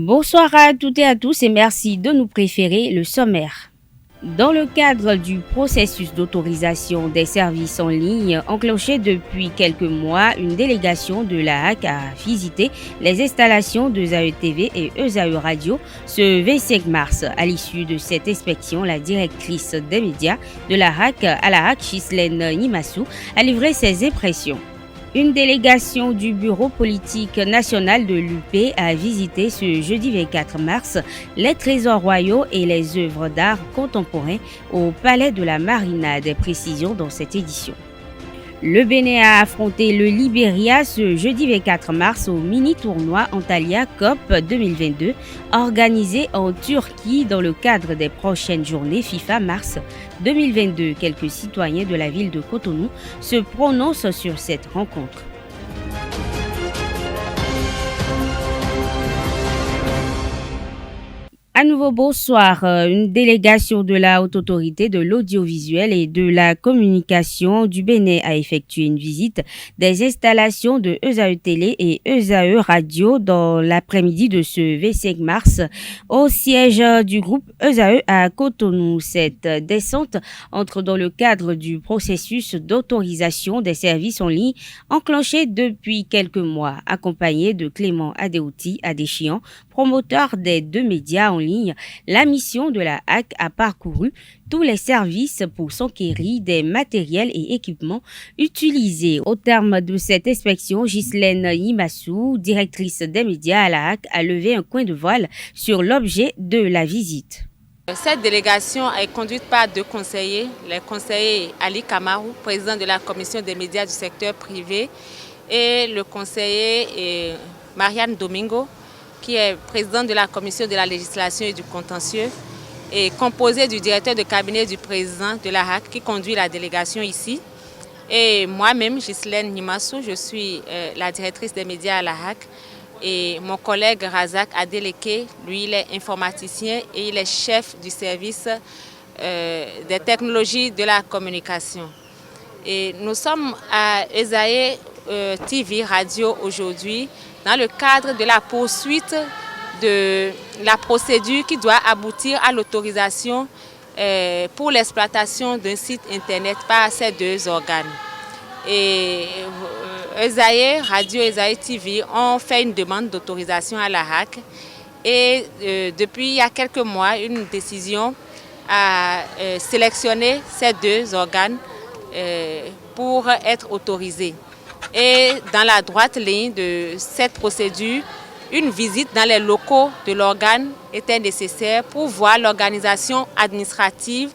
Bonsoir à toutes et à tous et merci de nous préférer le sommaire. Dans le cadre du processus d'autorisation des services en ligne enclenché depuis quelques mois, une délégation de la HAC a visité les installations de ESAE TV et ESAE Radio ce 25 mars. À l'issue de cette inspection, la directrice des médias de la HAC à la HAC, Ghislaine Nimassou, a livré ses impressions. Une délégation du bureau politique national de l'UP a visité ce jeudi 24 mars les trésors royaux et les œuvres d'art contemporain au Palais de la Marina. Des précisions dans cette édition. Le Bénin a affronté le Libéria ce jeudi 24 mars au mini-tournoi Antalya Cup 2022 organisé en Turquie dans le cadre des prochaines journées FIFA mars 2022. Quelques citoyens de la ville de Cotonou se prononcent sur cette rencontre. À nouveau, bonsoir. Une délégation de la Haute Autorité de l'audiovisuel et de la communication du Bénin a effectué une visite des installations de ESAE Télé et ESAE Radio dans l'après-midi de ce 25 mars au siège du groupe ESAE à Cotonou. Cette descente entre dans le cadre du processus d'autorisation des services en ligne enclenché depuis quelques mois, accompagné de Clément Adéouti Adéchian, promoteur des deux médias en ligne. La mission de la HAC a parcouru tous les services pour s'enquérir des matériels et équipements utilisés. Au terme de cette inspection, Ghislaine Nimassou, directrice des médias à la HAC, a levé un coin de voile sur l'objet de la visite. Cette délégation est conduite par deux conseillers, les conseillers Ali Kamarou, président de la commission des médias du secteur privé, et le conseiller Marianne Domingo, qui est président de la commission de la législation et du contentieux, et composé du directeur de cabinet du président de la HAC qui conduit la délégation ici. Et moi-même, Ghislaine Nimassou, je suis la directrice des médias à la HAC. Et mon collègue Razak Adeleke, lui, il est informaticien et il est chef du service des technologies de la communication. Et nous sommes à ESAE TV Radio aujourd'hui dans le cadre de la poursuite de la procédure qui doit aboutir à l'autorisation pour l'exploitation d'un site internet par ces deux organes. Et ESAE Radio et ESAE TV ont fait une demande d'autorisation à la HAC et depuis il y a quelques mois, une décision a sélectionné ces deux organes pour être autorisés. Et dans la droite ligne de cette procédure, une visite dans les locaux de l'organe était nécessaire pour voir l'organisation administrative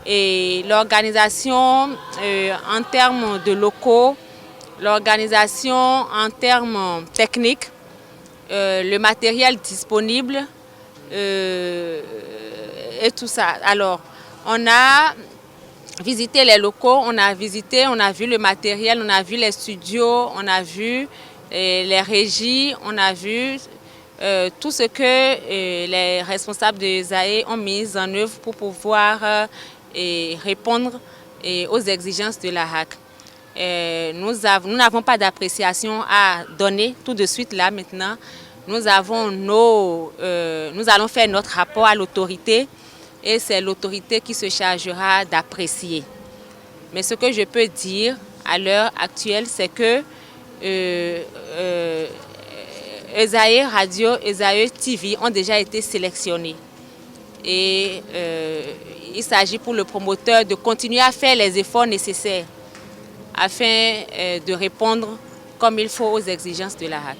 et l'organisation en termes de locaux, l'organisation en termes techniques, le matériel disponible et tout ça. Alors, on a visité les locaux, on a vu le matériel, on a vu les studios, on a vu les régies, on a vu tout ce que les responsables de ESAE ont mis en œuvre pour pouvoir répondre aux exigences de la HAC. Nous n'avons pas d'appréciation à donner tout de suite là maintenant. Nous allons faire notre rapport à l'autorité et c'est l'autorité qui se chargera d'apprécier. Mais ce que je peux dire à l'heure actuelle, c'est que ESAE Radio, ESAE TV ont déjà été sélectionnés. Et il s'agit pour le promoteur de continuer à faire les efforts nécessaires afin de répondre comme il faut aux exigences de la HAC.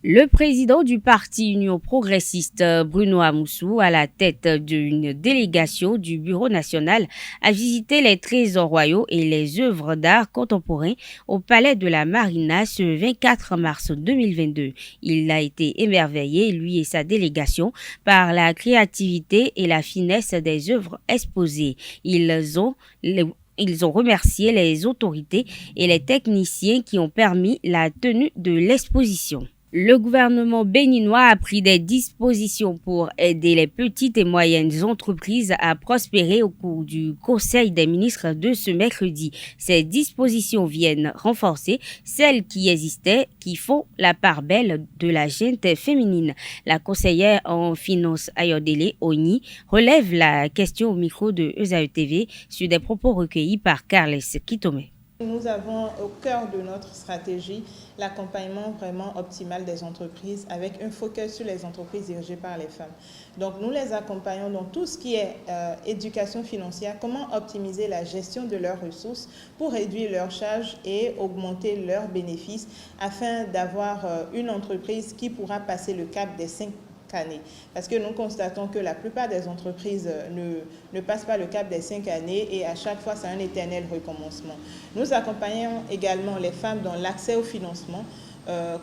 Le président du parti Union progressiste, Bruno Amoussou, à la tête d'une délégation du Bureau national, a visité les trésors royaux et les œuvres d'art contemporain au Palais de la Marina ce 24 mars 2022. Il a été émerveillé, lui et sa délégation, par la créativité et la finesse des œuvres exposées. Ils ont remercié les autorités et les techniciens qui ont permis la tenue de l'exposition. Le gouvernement béninois a pris des dispositions pour aider les petites et moyennes entreprises à prospérer au cours du Conseil des ministres de ce mercredi. Ces dispositions viennent renforcer celles qui existaient, qui font la part belle de la gente féminine. La conseillère en finances Ayodele Oni relève la question au micro de ESAE TV sur des propos recueillis par Carles Kitome. Nous avons au cœur de notre stratégie l'accompagnement vraiment optimal des entreprises avec un focus sur les entreprises dirigées par les femmes. Donc nous les accompagnons dans tout ce qui est éducation financière, comment optimiser la gestion de leurs ressources pour réduire leurs charges et augmenter leurs bénéfices afin d'avoir une entreprise qui pourra passer le cap des 5 années. Parce que nous constatons que la plupart des entreprises ne passent pas le cap des 5 années et à chaque fois, c'est un éternel recommencement. Nous accompagnons également les femmes dans l'accès au financement,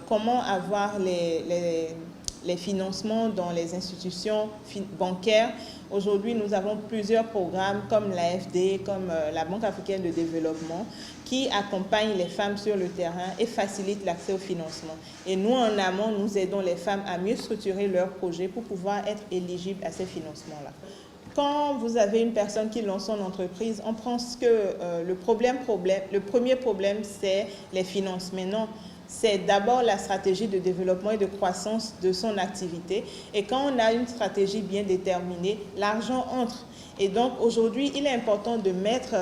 comment avoir les financements dans les institutions bancaires. Aujourd'hui, nous avons plusieurs programmes comme l'AFD, comme la Banque africaine de développement, qui accompagnent les femmes sur le terrain et facilitent l'accès au financement. Et nous, en amont, nous aidons les femmes à mieux structurer leurs projets pour pouvoir être éligibles à ces financements-là. Quand vous avez une personne qui lance son entreprise, on pense que le premier problème, c'est les finances. Mais non, c'est d'abord la stratégie de développement et de croissance de son activité. Et quand on a une stratégie bien déterminée, l'argent entre. Et donc aujourd'hui, il est important de mettre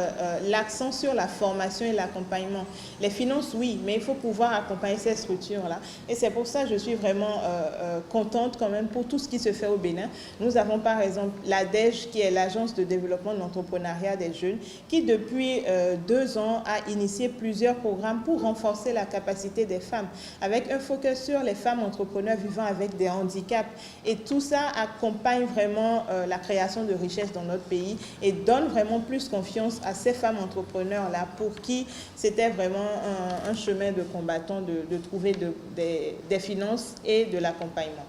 l'accent sur la formation et l'accompagnement. Les finances, oui, mais il faut pouvoir accompagner ces structures-là. Et c'est pour ça que je suis vraiment contente quand même pour tout ce qui se fait au Bénin. Nous avons par exemple l'ADEJ, qui est l'Agence de développement de l'entrepreneuriat des jeunes, qui depuis 2 ans a initié plusieurs programmes pour renforcer la capacité des femmes, avec un focus sur les femmes entrepreneurs vivant avec des handicaps. Et tout ça accompagne vraiment la création de richesses dans notre pays et donne vraiment plus confiance à ces femmes entrepreneurs-là pour qui c'était vraiment un chemin de combattant de trouver des finances et de l'accompagnement.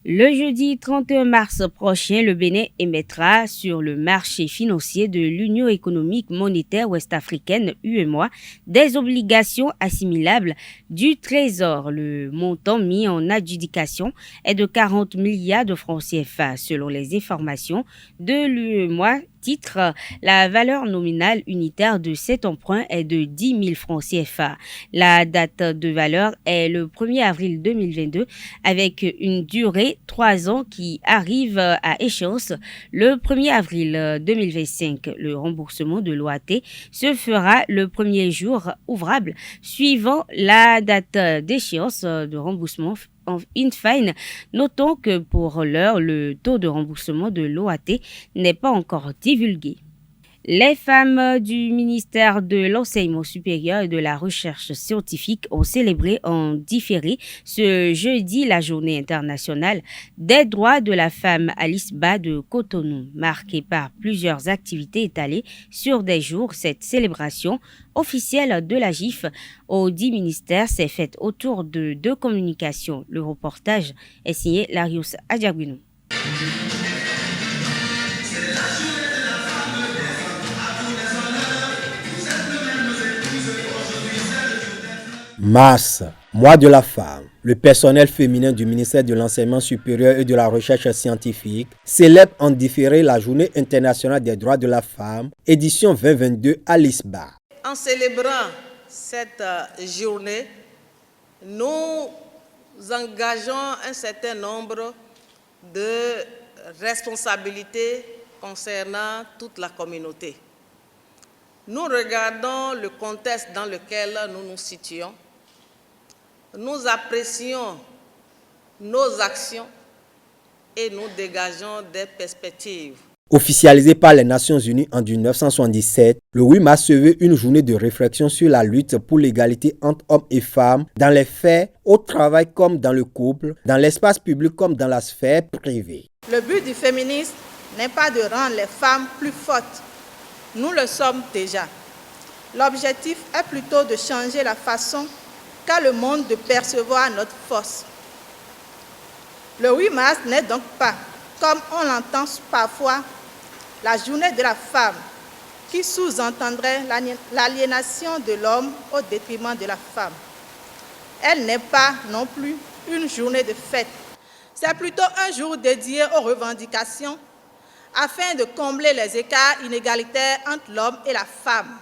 Le jeudi 31 mars prochain, le Bénin émettra sur le marché financier de l'Union économique monétaire ouest-africaine, UEMOA, des obligations assimilables du Trésor. Le montant mis en adjudication est de 40 milliards de francs CFA selon les informations de l'UEMOA. Titre, la valeur nominale unitaire de cet emprunt est de 10 000 francs CFA. La date de valeur est le 1er avril 2022 avec une durée 3 ans qui arrive à échéance le 1er avril 2025. Le remboursement de l'OAT se fera le premier jour ouvrable suivant la date d'échéance de remboursement. In fine, notons que pour l'heure, le taux de remboursement de l'OAT n'est pas encore divulgué. Les femmes du ministère de l'Enseignement supérieur et de la Recherche scientifique ont célébré en différé ce jeudi la journée internationale des droits de la femme à l'ISBA de Cotonou. Marquée par plusieurs activités étalées sur des jours, cette célébration officielle de la GIF au 10 ministères s'est faite autour de 2 communications. Le reportage est signé Larios Adjabino. Mars, mois de la femme. Le personnel féminin du ministère de l'Enseignement supérieur et de la Recherche scientifique célèbre en différé la Journée internationale des droits de la femme, édition 2022 à l'ISBA. En célébrant cette journée, nous engageons un certain nombre de responsabilités concernant toute la communauté. Nous regardons le contexte dans lequel nous nous situons. Nous apprécions nos actions et nous dégageons des perspectives. Officialisé par les Nations Unies en 1977, le 8 mars se veut une journée de réflexion sur la lutte pour l'égalité entre hommes et femmes dans les faits, au travail comme dans le couple, dans l'espace public comme dans la sphère privée. Le but du féminisme n'est pas de rendre les femmes plus fortes. Nous le sommes déjà. L'objectif est plutôt de changer la façon qu'a le monde de percevoir notre force. Le 8 mars n'est donc pas, comme on l'entend parfois, la journée de la femme, qui sous-entendrait l'aliénation de l'homme au détriment de la femme. Elle n'est pas non plus une journée de fête. C'est plutôt un jour dédié aux revendications afin de combler les écarts inégalitaires entre l'homme et la femme.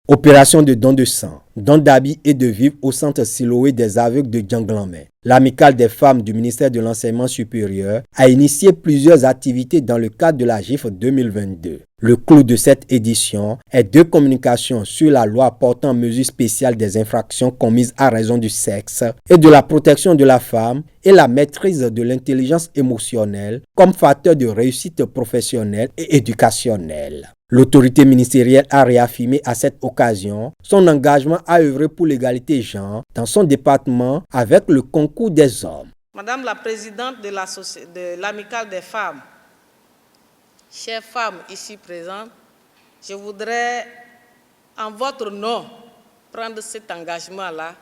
Opération de don de sang, don d'habits et de vivres au centre Siloé des aveugles de Djanglamé. L'amicale des femmes du ministère de l'Enseignement supérieur a initié plusieurs activités dans le cadre de la GIF 2022. Le clou de cette édition est deux communications sur la loi portant mesures spéciales des infractions commises à raison du sexe et de la protection de la femme et la maîtrise de l'intelligence émotionnelle comme facteur de réussite professionnelle et éducationnelle. L'autorité ministérielle a réaffirmé à cette occasion son engagement à œuvrer pour l'égalité genre dans son département avec le concours des hommes. Madame la présidente de l'amicale des femmes, chères femmes ici présentes, je voudrais en votre nom prendre cet engagement-là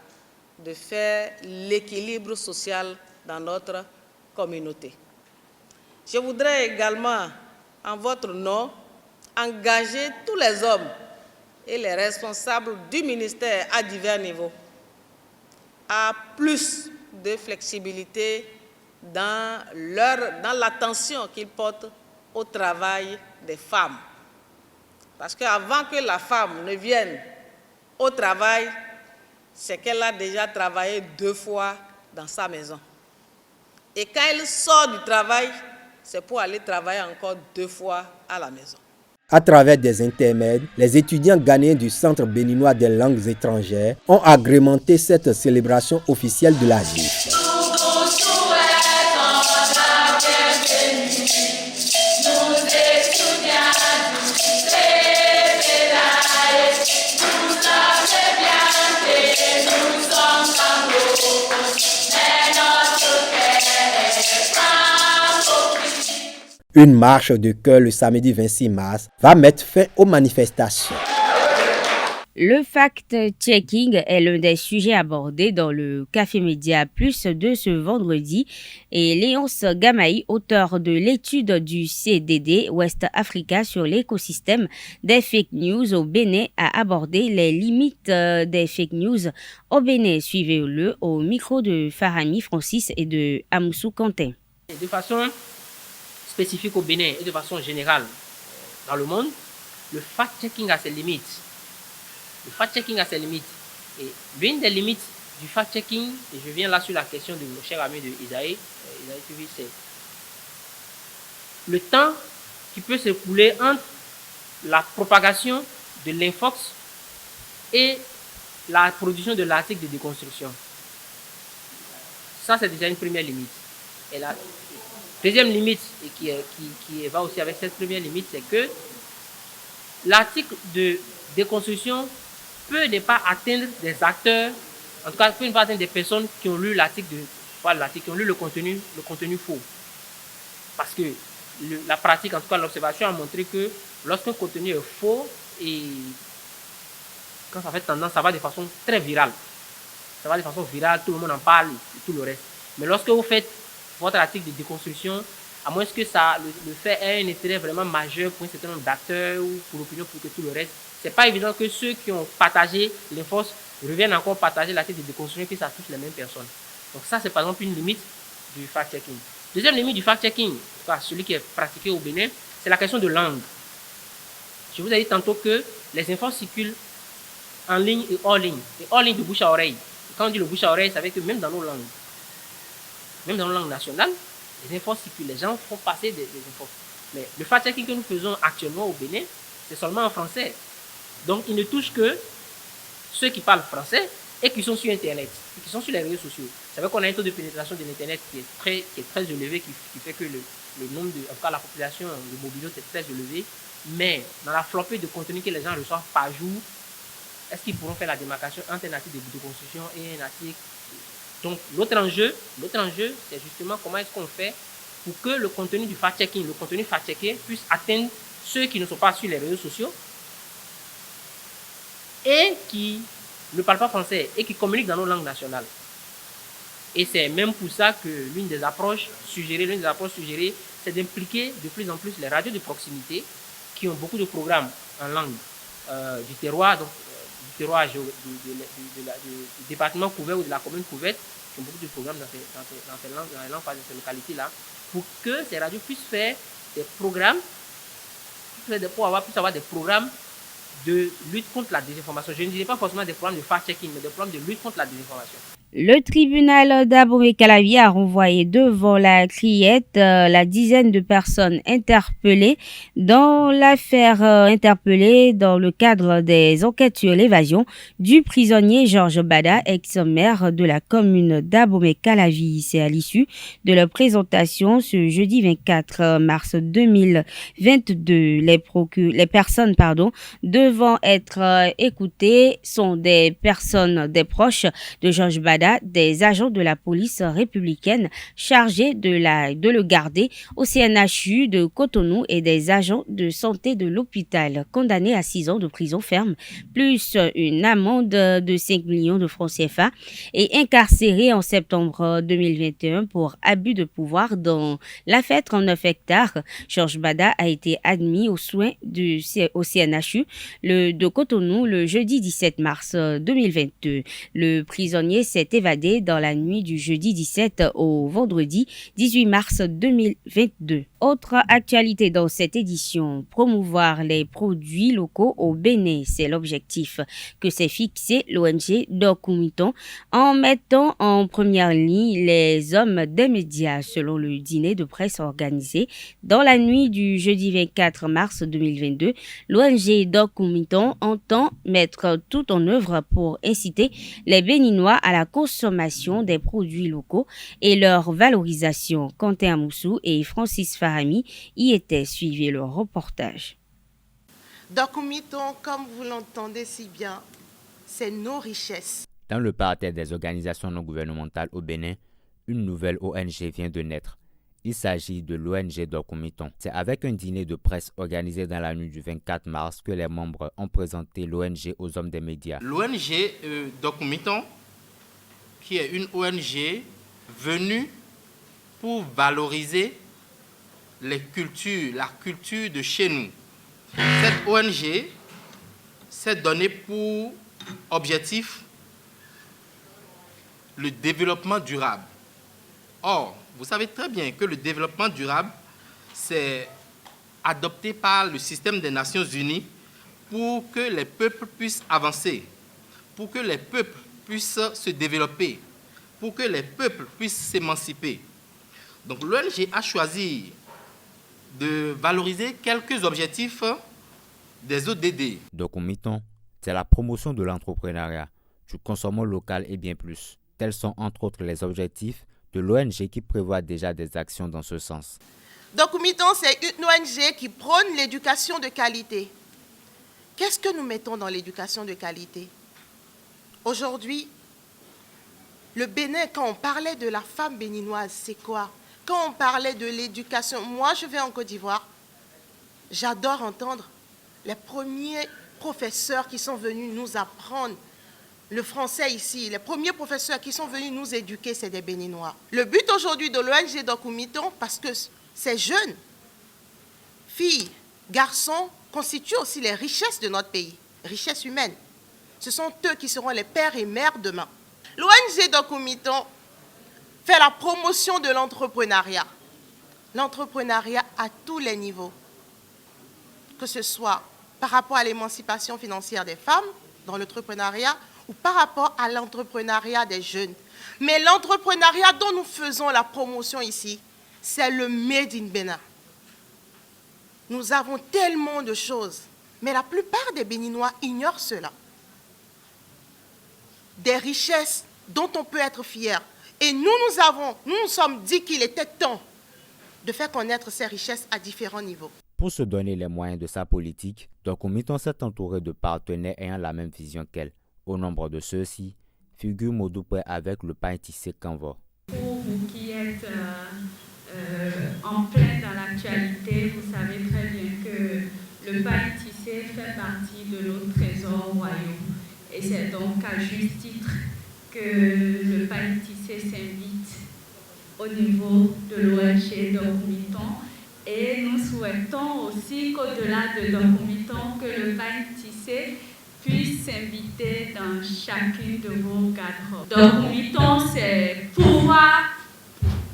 de faire l'équilibre social dans notre communauté. Je voudrais également en votre nom engager tous les hommes et les responsables du ministère à divers niveaux à plus de flexibilité dans l'attention qu'ils portent au travail des femmes. Parce qu'avant que la femme ne vienne au travail, c'est qu'elle a déjà travaillé 2 fois dans sa maison. Et quand elle sort du travail, c'est pour aller travailler encore 2 fois à la maison. À travers des intermèdes, les étudiants ghanéens du Centre béninois des langues étrangères ont agrémenté cette célébration officielle de la GIF. Une marche de cœur le samedi 26 mars va mettre fin aux manifestations. Le fact-checking est l'un des sujets abordés dans le Café Média Plus de ce vendredi et Léonce Gamaï, auteur de l'étude du CDD West Africa sur l'écosystème des fake news au Bénin, a abordé les limites des fake news au Bénin. Suivez-le au micro de Farami Francis et de Amoussou Quentin. De façon spécifique au Bénin et de façon générale dans le monde, le fact-checking a ses limites. Le fact-checking a ses limites. Et l'une des limites du fact-checking, et je viens là sur la question de mon cher ami de Isaïe TV, c'est le temps qui peut s'écouler entre la propagation de l'infox et la production de l'article de déconstruction. Ça, c'est déjà une première limite. Et la deuxième limite, et qui va aussi avec cette première limite, c'est que l'article de déconstruction peut ne pas atteindre des acteurs, en tout cas peut ne pas atteindre des personnes qui ont lu l'article, qui ont lu le contenu faux. Parce que la pratique, en tout cas l'observation a montré que lorsqu'un contenu est faux, et quand ça fait tendance, ça va de façon très virale. Ça va de façon virale, tout le monde en parle et tout le reste. Mais lorsque vous faites votre article de déconstruction, à moins que ça le fait ait un intérêt vraiment majeur pour un certain nombre d'acteurs ou pour l'opinion, pour que tout le reste, c'est pas évident que ceux qui ont partagé l'infos reviennent encore partager l'article de déconstruction, que ça touche les mêmes personnes. Donc ça, c'est par exemple une limite du fact-checking. Deuxième limite du fact-checking, celui qui est pratiqué au Bénin, c'est la question de langue. Je vous ai dit tantôt que les infos circulent en ligne et hors ligne. Et hors ligne de bouche à oreille. Et quand on dit le bouche à oreille, ça veut dire que même dans nos langues nationales, les infos circulent, les gens font passer des infos. Mais le fact-checking que nous faisons actuellement au Bénin, c'est seulement en français. Donc, il ne touche que ceux qui parlent français et qui sont sur Internet, et qui sont sur les réseaux sociaux. Vous savez qu'on a un taux de pénétration de l'Internet qui est très élevé, qui fait que le nombre en tout cas la population de mobilos est très élevé. Mais dans la flopée de contenu que les gens reçoivent par jour, est-ce qu'ils pourront faire la démarcation entre un article de construction et un article? Donc, l'autre enjeu, c'est justement comment est-ce qu'on fait pour que le contenu du fact-checking, le contenu fact-checké puisse atteindre ceux qui ne sont pas sur les réseaux sociaux et qui ne parlent pas français et qui communiquent dans nos langues nationales. Et c'est même pour ça que l'une des approches suggérées, c'est d'impliquer de plus en plus les radios de proximité qui ont beaucoup de programmes en langue du terroir, donc du terroir du département couvert ou de la commune couverte, font beaucoup de programmes dans les ces localités-là, pour que ces radios puissent faire des programmes, puissent avoir des programmes de lutte contre la désinformation. Je ne dirais pas forcément des programmes de fact-checking, mais des programmes de lutte contre la désinformation. Le tribunal d'Abomey-Calavi a renvoyé devant la criette la dizaine de personnes interpellées dans l'affaire interpellée dans le cadre des enquêtes sur l'évasion du prisonnier Georges Bada, ex-maire de la commune d'Abomey-Calavi. C'est à l'issue de la présentation ce jeudi 24 mars 2022. Les personnes devant être écoutées sont des proches de Georges Bada, des agents de la police républicaine chargés de le garder au CNHU de Cotonou et des agents de santé de l'hôpital condamnés à 6 ans de prison ferme plus une amende de 5 millions de francs CFA et incarcérés en septembre 2021 pour abus de pouvoir dans l'affaire 39 hectares. Georges Bada a été admis aux soins au CNHU de Cotonou le jeudi 17 mars 2022. Le prisonnier s'est évadé dans la nuit du jeudi 17 au vendredi 18 mars 2022. Autre actualité dans cette édition, promouvoir les produits locaux au Bénin. C'est l'objectif que s'est fixé l'ONG Dokumiton en mettant en première ligne les hommes des médias. Selon le dîner de presse organisé dans la nuit du jeudi 24 mars 2022, l'ONG Dokumiton entend mettre tout en œuvre pour inciter les Béninois à la consommation des produits locaux et leur valorisation. Quentin Amoussou et Francis Farami y étaient. Suivez le reportage. Dokumiton, comme vous l'entendez si bien, c'est nos richesses. Dans le parterre des organisations non gouvernementales au Bénin, une nouvelle ONG vient de naître. Il s'agit de l'ONG Dokumiton. C'est avec un dîner de presse organisé dans la nuit du 24 mars que les membres ont présenté l'ONG aux hommes des médias. L'ONG Dokumiton, qui est une ONG venue pour valoriser la culture de chez nous. Cette ONG s'est donnée pour objectif le développement durable. Or, vous savez très bien que le développement durable, c'est adopté par le système des Nations Unies pour que les peuples puissent avancer, pour que les peuples puissent se développer, pour que les peuples puissent s'émanciper. Donc l'ONG a choisi de valoriser quelques objectifs des ODD. Dokumiton, c'est la promotion de l'entrepreneuriat, du consommation local et bien plus. Tels sont entre autres les objectifs de l'ONG qui prévoit déjà des actions dans ce sens. Dokumiton, c'est une ONG qui prône l'éducation de qualité. Qu'est-ce que nous mettons dans l'éducation de qualité? Aujourd'hui, le Bénin, quand on parlait de la femme béninoise, c'est quoi? Quand on parlait de l'éducation, moi je vais en Côte d'Ivoire, j'adore entendre les premiers professeurs qui sont venus nous apprendre le français ici, les premiers professeurs qui sont venus nous éduquer, c'est des Béninois. Le but aujourd'hui de l'ONG Dokumiton, parce que ces jeunes, filles, garçons, constituent aussi les richesses de notre pays, richesses humaines. Ce sont eux qui seront les pères et mères demain. L'ONG Dokumiton fait la promotion de l'entrepreneuriat. L'entrepreneuriat à tous les niveaux, que ce soit par rapport à l'émancipation financière des femmes dans l'entrepreneuriat ou par rapport à l'entrepreneuriat des jeunes. Mais l'entrepreneuriat dont nous faisons la promotion ici, c'est le Made in Bénin. Nous avons tellement de choses, mais la plupart des Béninois ignorent cela. Des richesses dont on peut être fier. Et nous nous sommes dit qu'il était temps de faire connaître ces richesses à différents niveaux. Pour se donner les moyens de sa politique, Dokumiton s'est entouré de partenaires ayant la même vision qu'elle. Au nombre de ceux-ci, figure Modoupé avec le pain tissé Canva. Pour vous qui êtes en plein dans l'actualité, vous savez très bien que le pain tissé fait partie de nos trésors royaux. Et c'est donc à juste titre que le pain tissé s'invite au niveau de l'ONG Dokumiton. Et nous souhaitons aussi qu'au-delà de Dokumiton, que le pain tissé puisse s'inviter dans chacune de vos cadres. Donc, Miton, c'est pouvoir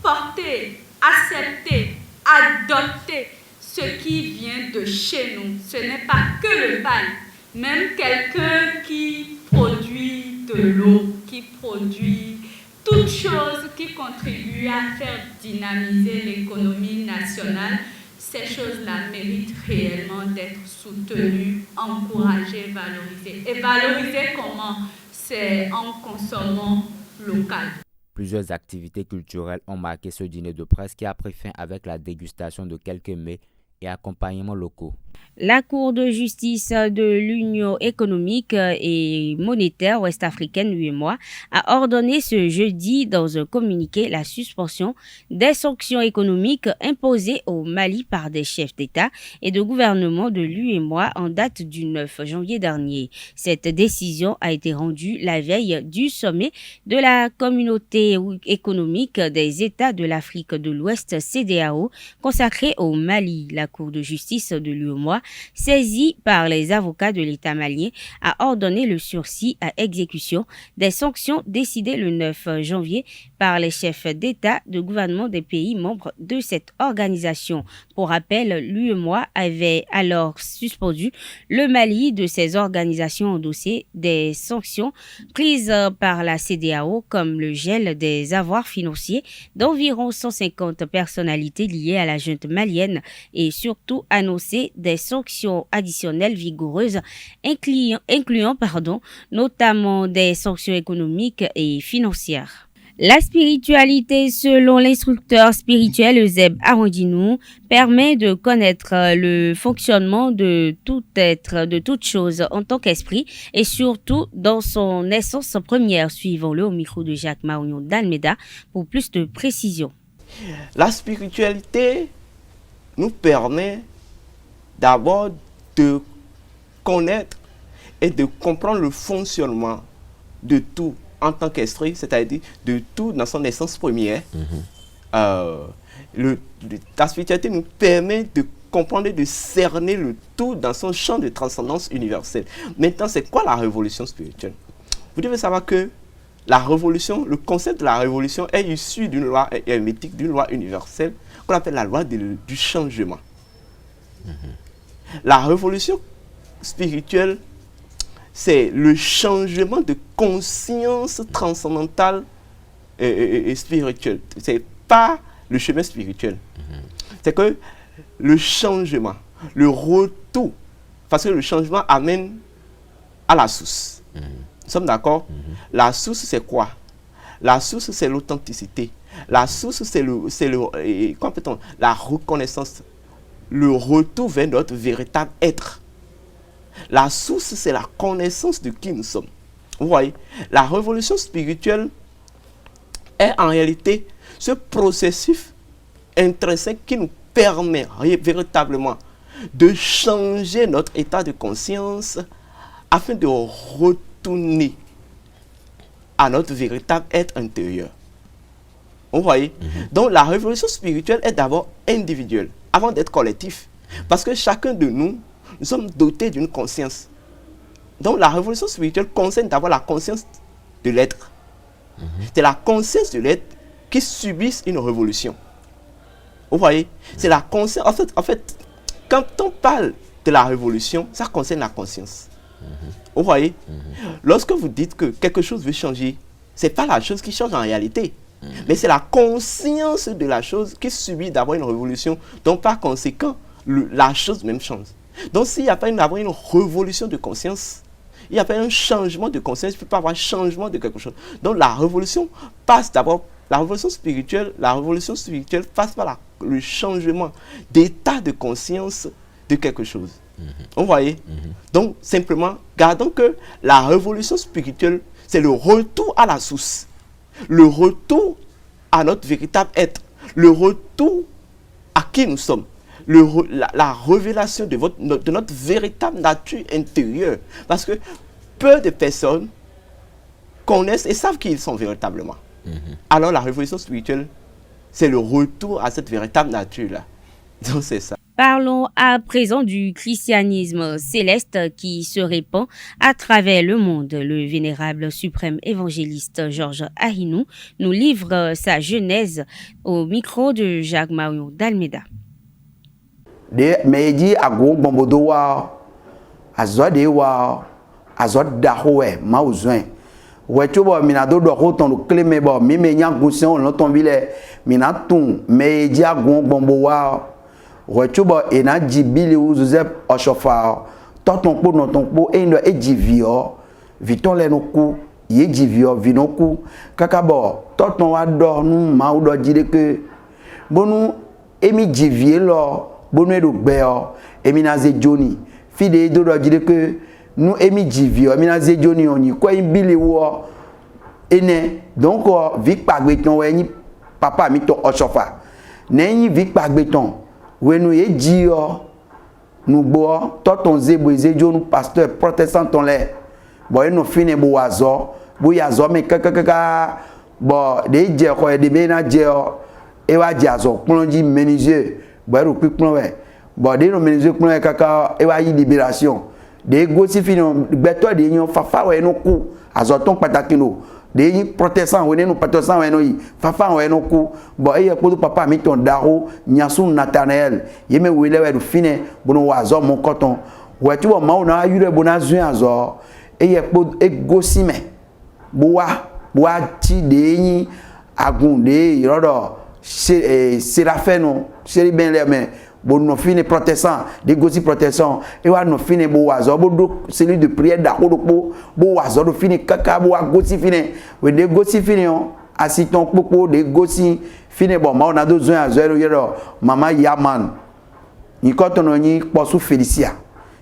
porter, accepter, adopter ce qui vient de chez nous. Ce n'est pas que le pain, même quelqu'un qui produit de l'eau, qui produit toute chose qui contribue à faire dynamiser l'économie nationale. Ces choses-là méritent réellement d'être soutenues, encouragées, valorisées. Et valoriser comment? C'est en consommant local. Plusieurs activités culturelles ont marqué ce dîner de presse qui a pris fin avec la dégustation de quelques mets et accompagnements locaux. La Cour de justice de l'Union économique et monétaire ouest-africaine, UEMOA, a ordonné ce jeudi dans un communiqué la suspension des sanctions économiques imposées au Mali par des chefs d'État et de gouvernement de l'UEMOA en date du 9 janvier dernier. Cette décision a été rendue la veille du sommet de la Communauté économique des États de l'Afrique de l'Ouest, CEDEAO, consacré au Mali. La Cour de justice de l'UEMOA, saisie par les avocats de l'État malien, a ordonné le sursis à exécution des sanctions décidées le 9 janvier par les chefs d'État de gouvernement des pays membres de cette organisation. Pour rappel, l'UEMOA avait alors suspendu le Mali de ses organisations endossées des sanctions prises par la CEDEAO, comme le gel des avoirs financiers d'environ 150 personnalités liées à la junte malienne et surtout annoncé des sanctions additionnelles vigoureuses incluant notamment des sanctions économiques et financières. La spiritualité, selon l'instructeur spirituel Euseb Arondinou, permet de connaître le fonctionnement de tout être, de toute chose en tant qu'esprit et surtout dans son essence première. Suivons-le au micro de Jacques Marion d'Almeida pour plus de précision. La spiritualité nous permet d'abord de connaître et de comprendre le fonctionnement de tout en tant qu'esprit, c'est-à-dire de tout dans son essence première. La spiritualité nous permet de comprendre et de cerner le tout dans son champ de transcendance universelle. Maintenant, c'est quoi la révolution spirituelle? Vous devez savoir que la révolution, le concept de la révolution est issu d'une loi hermétique, d'une loi universelle, qu'on appelle la loi du changement. La révolution spirituelle, c'est le changement de conscience transcendantale et spirituelle. Ce n'est pas le chemin spirituel. C'est que le changement, le retour, parce que le changement amène à la source. Nous sommes d'accord? La source, c'est quoi? La source, c'est l'authenticité. La source, c'est la reconnaissance. Le retour vers notre véritable être. La source, c'est la connaissance de qui nous sommes. Vous voyez, la révolution spirituelle est en réalité ce processus intrinsèque qui nous permet véritablement de changer notre état de conscience afin de retourner à notre véritable être intérieur. Vous voyez? Donc la révolution spirituelle est d'abord individuelle, avant d'être collectif. Parce que chacun de nous, nous sommes dotés d'une conscience. Donc la révolution spirituelle concerne d'abord la conscience de l'être. C'est la conscience de l'être qui subit une révolution. Vous voyez? C'est la conscience. En fait, quand on parle de la révolution, ça concerne la conscience. Vous voyez? Lorsque vous dites que quelque chose veut changer, ce n'est pas la chose qui change en réalité. Mais c'est la conscience de la chose qui subit d'abord une révolution. Donc par conséquent, la chose même change. Donc s'il n'y a pas une révolution de conscience, il n'y a pas un changement de conscience, il ne peut pas avoir un changement de quelque chose. Donc la révolution passe d'abord, la révolution spirituelle passe par le changement d'état de conscience de quelque chose. Vous voyez? Donc simplement, gardons que la révolution spirituelle, c'est le retour à la source. Le retour à notre véritable être, le retour à qui nous sommes, la révélation de notre véritable nature intérieure. Parce que peu de personnes connaissent et savent qui ils sont véritablement. Alors la révolution spirituelle, c'est le retour à cette véritable nature-là. Donc c'est ça. Parlons à présent du christianisme céleste qui se répand à travers le monde. Le vénérable suprême évangéliste Georges Ahinou nous livre sa genèse au micro de Jacques Marion d'Almeida. De meji agon bombodo wa azode wa azode dahoe mauzwen wetubo minado do hoton do kleme bo mi me nya gusion lo ton vile minatun meji agon bombo wa wetubo ena jibili uzuzep oshofa toton po no ton po endo ejivio viton le no ku ye jivio vinoku kakabo toton wa do nu ma udo jide ke bonu emi jivie lo bonu edo gbeo eminaze joni fide do do jide ke nu emi jivio eminaze joni oni ko ibili wo ene donc vik pagbeton we ni papa mi to osofa neyin vik pagbeton we nu ye jio nu gbo toton zebo ezejonu pasteur protestant ton le bo eno fine bo wazo bo yazo me kakaka bo de je ko e de be na je o e wa jazo plonji meniseur bo ero pipon we bo de no meniseur plon e kaka e wa yi libération de gosi fine gbeto de yan fafa we no ku azoton pataki no de yi protestant we no protestant we no yi fafa we no ku bo e ye ko papa mi ton daro nyasun Nathanael yeme we le we fine bo no wazo mon coton we tu bo ma una ayure bo na zun azo e ye ko e gosi me bo wa ti de yin agun de irodo serafeno seri ben le me bo no fine protestant de gosi protestant e wa no fine bo wazo bo do celui de prière da ko bo wazo do fine kaka bo wa gosi fine we de gosi fine on asiton popo de gosi fine bo ma ona do zun azo yero mama yaman ni kotono ni posu felicia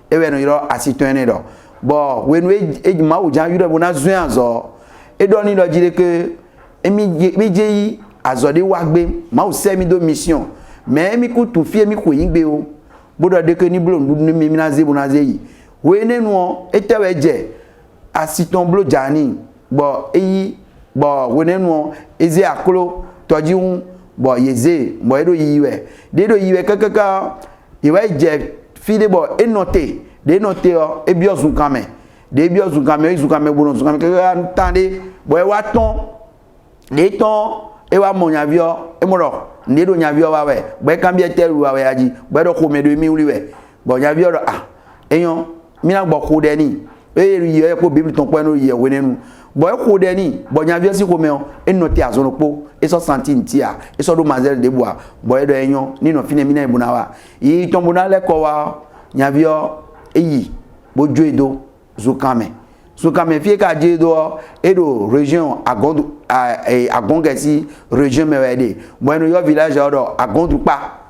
e we no yero asiton ene do bo we no e ma o jan yero bo na zun azo e do ni do jire ke emi jeyi azo de wa gbe ma o se mi do mission mais mi ku tu fie mi ko yingbe o bodo de ke ni blo ni mi na ze yi we nenu o etewe je asiton blo jani bo eyi bo we nenu o eze akolo toji un bo yeze bo edo yiwe de do yiwe kakaka iwe je fide bo enote de note o e biozun kame de biozun kame bo no zun kame kakaka tande bo e wa ton de ton e wa mo nyavio e mo ro ndedo nyavio wa we be kan bi eteru wa we aji be do ko me do mi uri we bo nyavio ro eyan mi na gbo ko de ni e ri ye ko bible ton pe no ye we nenu bo e ko de ni bo nyavio si ko me o e no ti azono po e so santi ntia e so do mazel de boa bo e do eyan ni no fine mi na ibuna wa yi ton buna le ko wa nyavio eyi bo jo edo zukame fie ka je do edo région agongesi région mewede bueno yo village odo agondu pa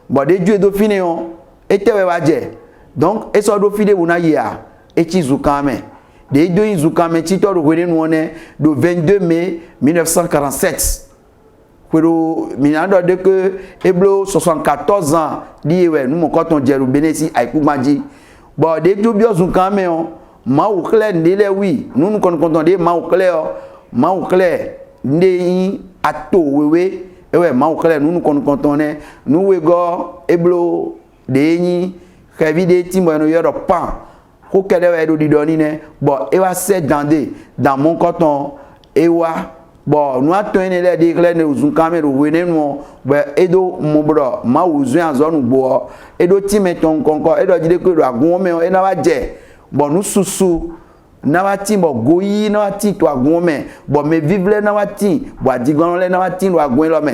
bo de ju edo fine on etewe waje donc eso do fide buna ya echi zukame de do zukame ti to do nu one do 22 mai 1947 kwero minado de que eblo 74 ans diwe nu mo koton jeru benesi aikugmaji bo de ju bio zukame on ma ou clair ndele oui nous nous comptons de ma ou clair ndé ato wewe ewe ma ou clair nous comptons nous we go eblo de yin kevide timbo no yoro pan ko kede we do didoni ne bo e wa se dans mon coton e wa bo nous atone le de clair ne uzun camera we ne no bo edo mo bro ma uzun azonu bo edo timeton konko edo jide ko do agun me e na wa je bon nous susu na wati bo goyi na wati to agun me bo me vivre na wati bo adigan le na wati lo agun lo me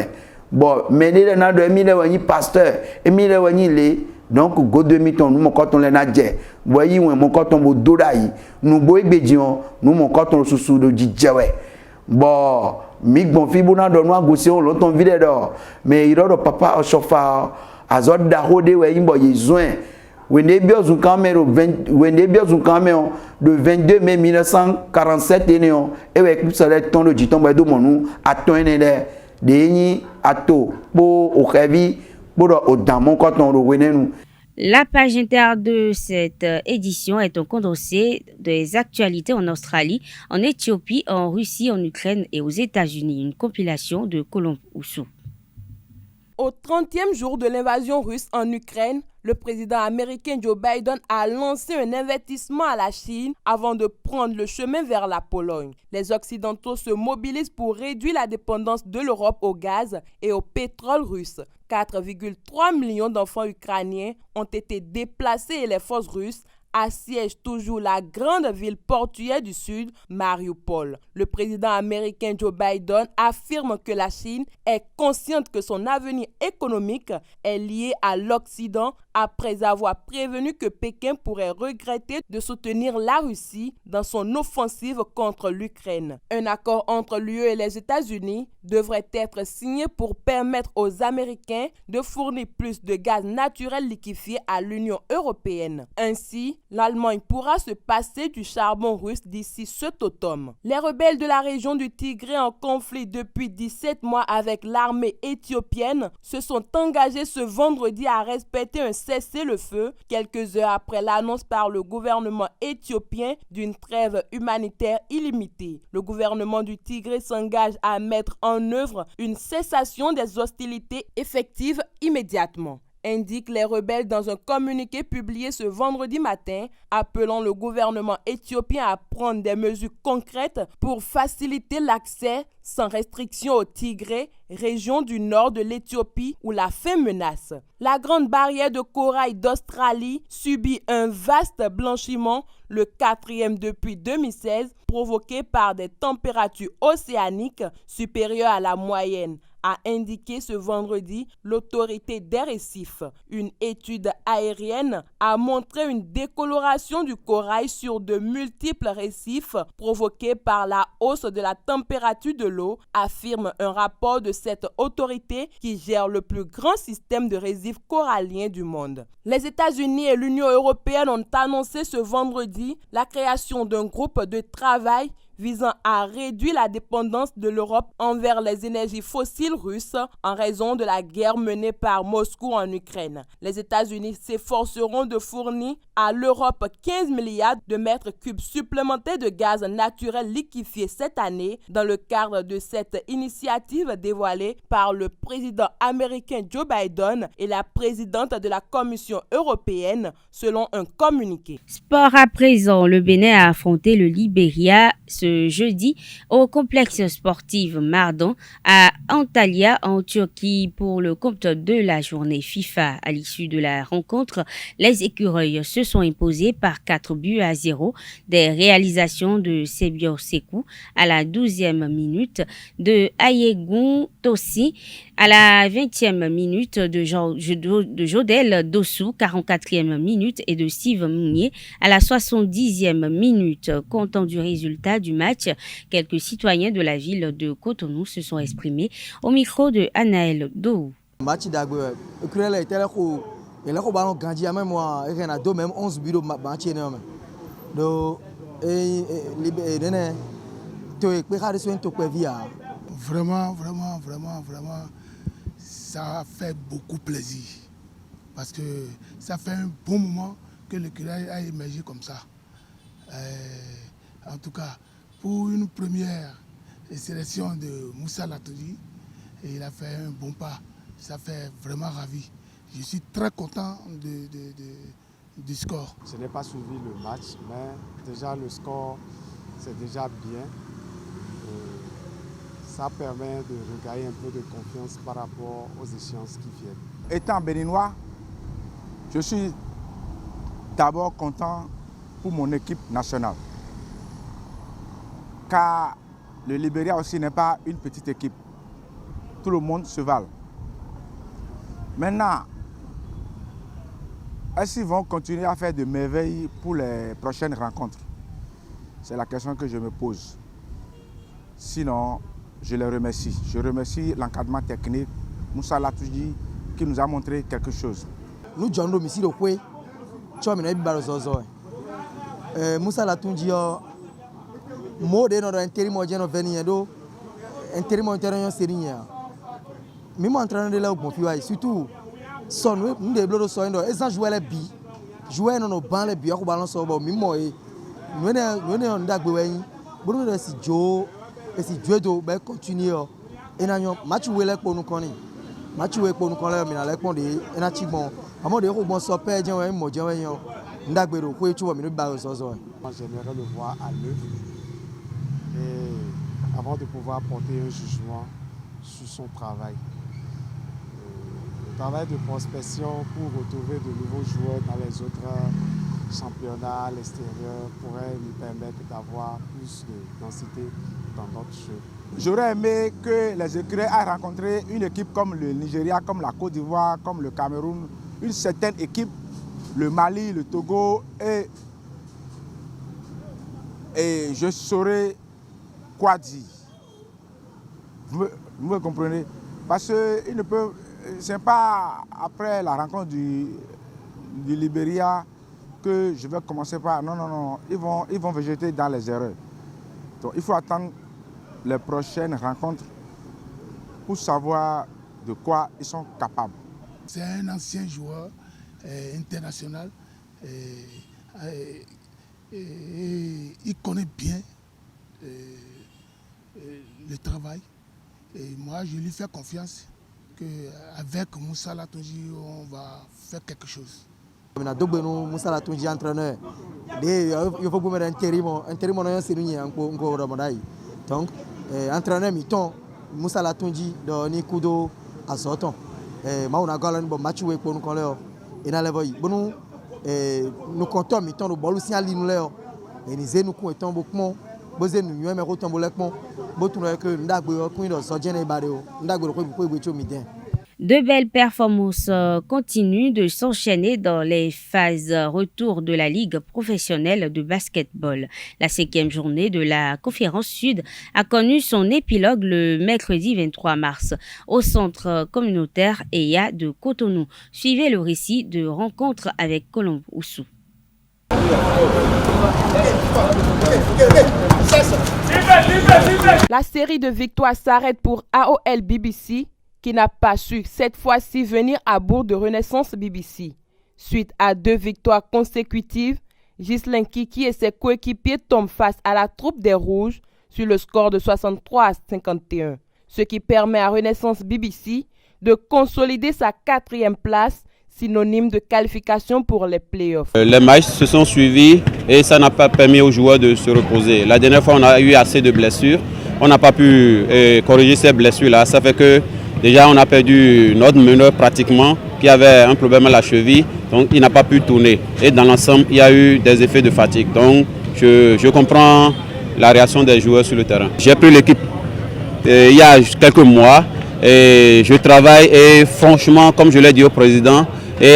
bo me de na do emi le wani pasteur emi le wani le donc go 2000 ton nous mon coton le na je bo yi won mon coton bo dora yi nu bo egbeji on nous mon coton susu do jijewe bo mi gbon fi bu na do nu agosi on lo ton vide do me iro do papa osofa azod da hode we yin bo yezun Wende biozun kamero de 22 mai 1947 enion ewe kusale ton do jiton ba do monu aton enele de yin ato po okevi bodo odamon koton ro wenenu. La page inter de cette édition est un condensé des actualités en Australie, en Éthiopie, en Russie, en Ukraine et aux États-Unis. Une compilation de Colombe Oussou. Au 30e jour de l'invasion russe en Ukraine, le président américain Joe Biden a lancé un investissement à la Chine avant de prendre le chemin vers la Pologne. Les Occidentaux se mobilisent pour réduire la dépendance de l'Europe au gaz et au pétrole russe. 4,3 millions d'enfants ukrainiens ont été déplacés et les forces russes assiègent toujours la grande ville portuaire du sud, Mariupol. Le président américain Joe Biden affirme que la Chine est consciente que son avenir économique est lié à l'Occident après avoir prévenu que Pékin pourrait regretter de soutenir la Russie dans son offensive contre l'Ukraine. Un accord entre l'UE et les États-Unis devrait être signé pour permettre aux Américains de fournir plus de gaz naturel liquéfié à l'Union européenne. Ainsi, l'Allemagne pourra se passer du charbon russe d'ici cet automne. Les rebelles de la région du Tigré en conflit depuis 17 mois avec l'armée éthiopienne se sont engagés ce vendredi à respecter un cessez-le-feu quelques heures après l'annonce par le gouvernement éthiopien d'une trêve humanitaire illimitée. Le gouvernement du Tigré s'engage à mettre en œuvre une cessation des hostilités effectives immédiatement, indiquent les rebelles dans un communiqué publié ce vendredi matin, appelant le gouvernement éthiopien à prendre des mesures concrètes pour faciliter l'accès sans restriction au Tigré, région du nord de l'Éthiopie où la faim menace. La grande barrière de corail d'Australie subit un vaste blanchiment, le 4e depuis 2016, provoqué par des températures océaniques supérieures à la moyenne, a indiqué ce vendredi l'autorité des récifs. Une étude aérienne a montré une décoloration du corail sur de multiples récifs provoqués par la hausse de la température de l'eau, affirme un rapport de cette autorité qui gère le plus grand système de récifs coralliens du monde. Les États-Unis et l'Union européenne ont annoncé ce vendredi la création d'un groupe de travail visant à réduire la dépendance de l'Europe envers les énergies fossiles russes en raison de la guerre menée par Moscou en Ukraine. Les États-Unis s'efforceront de fournir à l'Europe 15 milliards de mètres cubes supplémentaires de gaz naturel liquéfié cette année dans le cadre de cette initiative dévoilée par le président américain Joe Biden et la présidente de la Commission européenne, selon un communiqué. Sport à présent, le Bénin a affronté le Libéria ce jeudi au complexe sportif Mardon à Antalya en Turquie pour le compte de la journée FIFA. À l'issue de la rencontre, les écureuils se sont imposés par 4-0, des réalisations de Sebior Sekou à la 12e minute, de Ayegun Tossi à la 20e minute, de Jodel Dossou, 44e minute, et de Steve Mounier à la 70e minute. Comptant du résultat du match, quelques citoyens de la ville de Cotonou se sont exprimés au micro de Anaël Dou. Match d'Agüero, le était là et là ballon gagné même moi et a deux même 11 buts match énorme. Donc vraiment ça fait beaucoup plaisir parce que ça fait un bon moment que le Kiraï a émergé comme ça. En tout cas, pour une première sélection de Moussa Latoudi, il a fait un bon pas. Ça fait vraiment ravi. Je suis très content du score. Je n'ai pas suivi le match, mais déjà le score, c'est déjà bien. Ça permet de regagner un peu de confiance par rapport aux échéances qui viennent. Étant béninois, je suis d'abord content pour mon équipe nationale. Car le Libéria aussi n'est pas une petite équipe. Tout le monde se vale. Maintenant, est-ce qu'ils vont continuer à faire de merveilles pour les prochaines rencontres? C'est la question que je me pose. Sinon, je les remercie. Je remercie l'encadrement technique, Moussa Latoudi, qui nous a montré quelque chose. Nous, John Dom, ici, le Koué, tu vois, Moussa Latoudi, mode no intérim ojeno veniendo intérim intérieur sérieux même entraîneur de là au Bonfiwa surtout son nous de blodo so endo esa jouer les bi jouer no ban les bi ko ballon so bo mimo e nous ne ndagbe wen bono de si jo e si juedo be continuer e na match wele ko nu koni match où pour nous connaître mais avec mon des nativement amon des rebond sopé dien ouais mo dien ouais yo ndagbero ko etu wo mi ba so so. J'aimerais le voir à l'œuvre et avant de pouvoir porter un jugement sur son travail. Le travail de prospection pour retrouver de nouveaux joueurs dans les autres championnats à l'extérieur pourrait nous permettre d'avoir plus de densité dans notre jeu. J'aurais aimé que les écuries aient rencontré une équipe comme le Nigeria, comme la Côte d'Ivoire, comme le Cameroun, une certaine équipe, le Mali, le Togo, et je saurais quoi dire. Vous me comprenez? Parce que ce n'est pas après la rencontre du Libéria que je vais commencer par... Non, ils vont végéter dans les erreurs. Donc il faut attendre les prochaines rencontres pour savoir de quoi ils sont capables. C'est un ancien joueur international et il connaît bien le travail. Et moi, je lui fais confiance qu'avec Moussa Latonji, on va faire quelque chose. Moussa Latonji entraîneur. Il faut que vous intérim on a signé un peu Ramadan. Donc entraîneur mi-temps Moussa Latonji de Nikudo à Soton. On a gagné un match pour nous connaître. Et dans les voies, nous comptons mi-temps le ballon signal nous là. Et nous nous comptons beaucoup. Nous nous mettons autant de temps. De belles performances continuent de s'enchaîner dans les phases retour de la Ligue professionnelle de basketball. La 5e journée de la Conférence Sud a connu son épilogue le mercredi 23 mars au centre communautaire EYA de Cotonou. Suivez le récit de rencontre avec Colombe Oussou. La série de victoires s'arrête pour AOL BBC qui n'a pas su cette fois-ci venir à bout de Renaissance BBC. Suite à 2 victoires consécutives, Ghislain Kiki et ses coéquipiers tombent face à la troupe des Rouges sur le score de 63 à 51, ce qui permet à Renaissance BBC de consolider sa 4e place, synonyme de qualification pour les playoffs. Les matchs se sont suivis et ça n'a pas permis aux joueurs de se reposer. La dernière fois, on a eu assez de blessures. On n'a pas pu corriger ces blessures-là. Ça fait que déjà, on a perdu notre meneur pratiquement, qui avait un problème à la cheville. Donc, il n'a pas pu tourner. Et dans l'ensemble, il y a eu des effets de fatigue. Donc, je comprends la réaction des joueurs sur le terrain. J'ai pris l'équipe il y a quelques mois et je travaille. Et franchement, comme je l'ai dit au président, et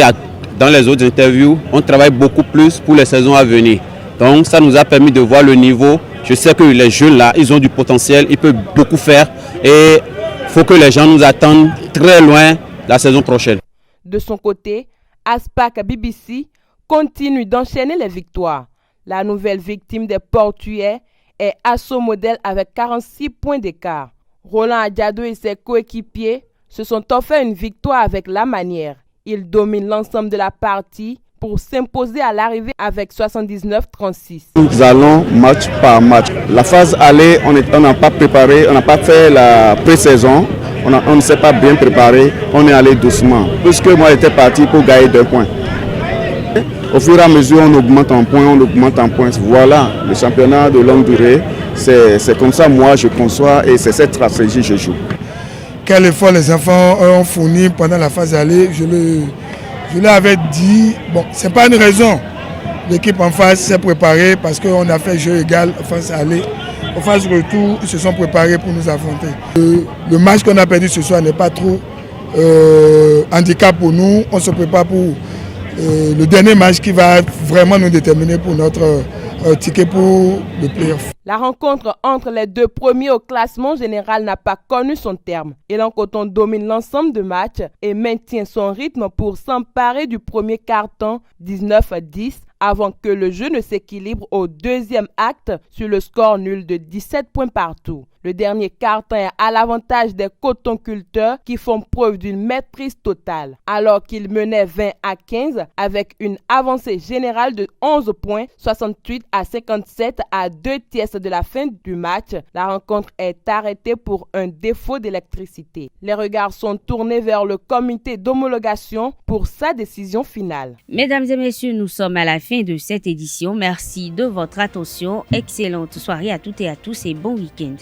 dans les autres interviews, on travaille beaucoup plus pour les saisons à venir. Donc ça nous a permis de voir le niveau. Je sais que les jeunes là, ils ont du potentiel, ils peuvent beaucoup faire. Et il faut que les gens nous attendent très loin la saison prochaine. De son côté, Aspac BBC continue d'enchaîner les victoires. La nouvelle victime des Portugais est Asso Model avec 46 points d'écart. Roland Adjado et ses coéquipiers se sont offerts une victoire avec la manière. Ils dominent l'ensemble de la partie pour s'imposer à l'arrivée avec 79-36. Nous allons match par match. La phase aller, on n'a pas préparé, on n'a pas fait la pré-saison, on ne s'est pas bien préparé, on est allé doucement. Puisque moi j'étais parti pour gagner 2 points. Au fur et à mesure, on augmente en points, on augmente en points. Voilà, le championnat de longue durée, c'est comme ça moi je conçois et c'est cette stratégie que je joue. Quel effort les enfants ont fourni pendant la phase aller, je leur avais dit, bon, ce n'est pas une raison. L'équipe en face s'est préparée parce qu'on a fait jeu égal en phase aller. En phase retour, ils se sont préparés pour nous affronter. Le match qu'on a perdu ce soir n'est pas trop handicap pour nous. On se prépare pour le dernier match qui va vraiment nous déterminer pour notre ticket pour le playoff. La rencontre entre les 2 premiers au classement général n'a pas connu son terme. Elan Coton domine l'ensemble de matchs et maintient son rythme pour s'emparer du premier quart-temps 19-10 avant que le jeu ne s'équilibre au 2e acte sur le score nul de 17 points partout. Le dernier carton est à l'avantage des cotonculteurs qui font preuve d'une maîtrise totale. Alors qu'ils menaient 20 à 15 avec une avancée générale de 11 points, 68 à 57 à 2 tiers de la fin du match, la rencontre est arrêtée pour un défaut d'électricité. Les regards sont tournés vers le comité d'homologation pour sa décision finale. Mesdames et messieurs, nous sommes à la fin de cette édition. Merci de votre attention. Excellente soirée à toutes et à tous et bon week-end.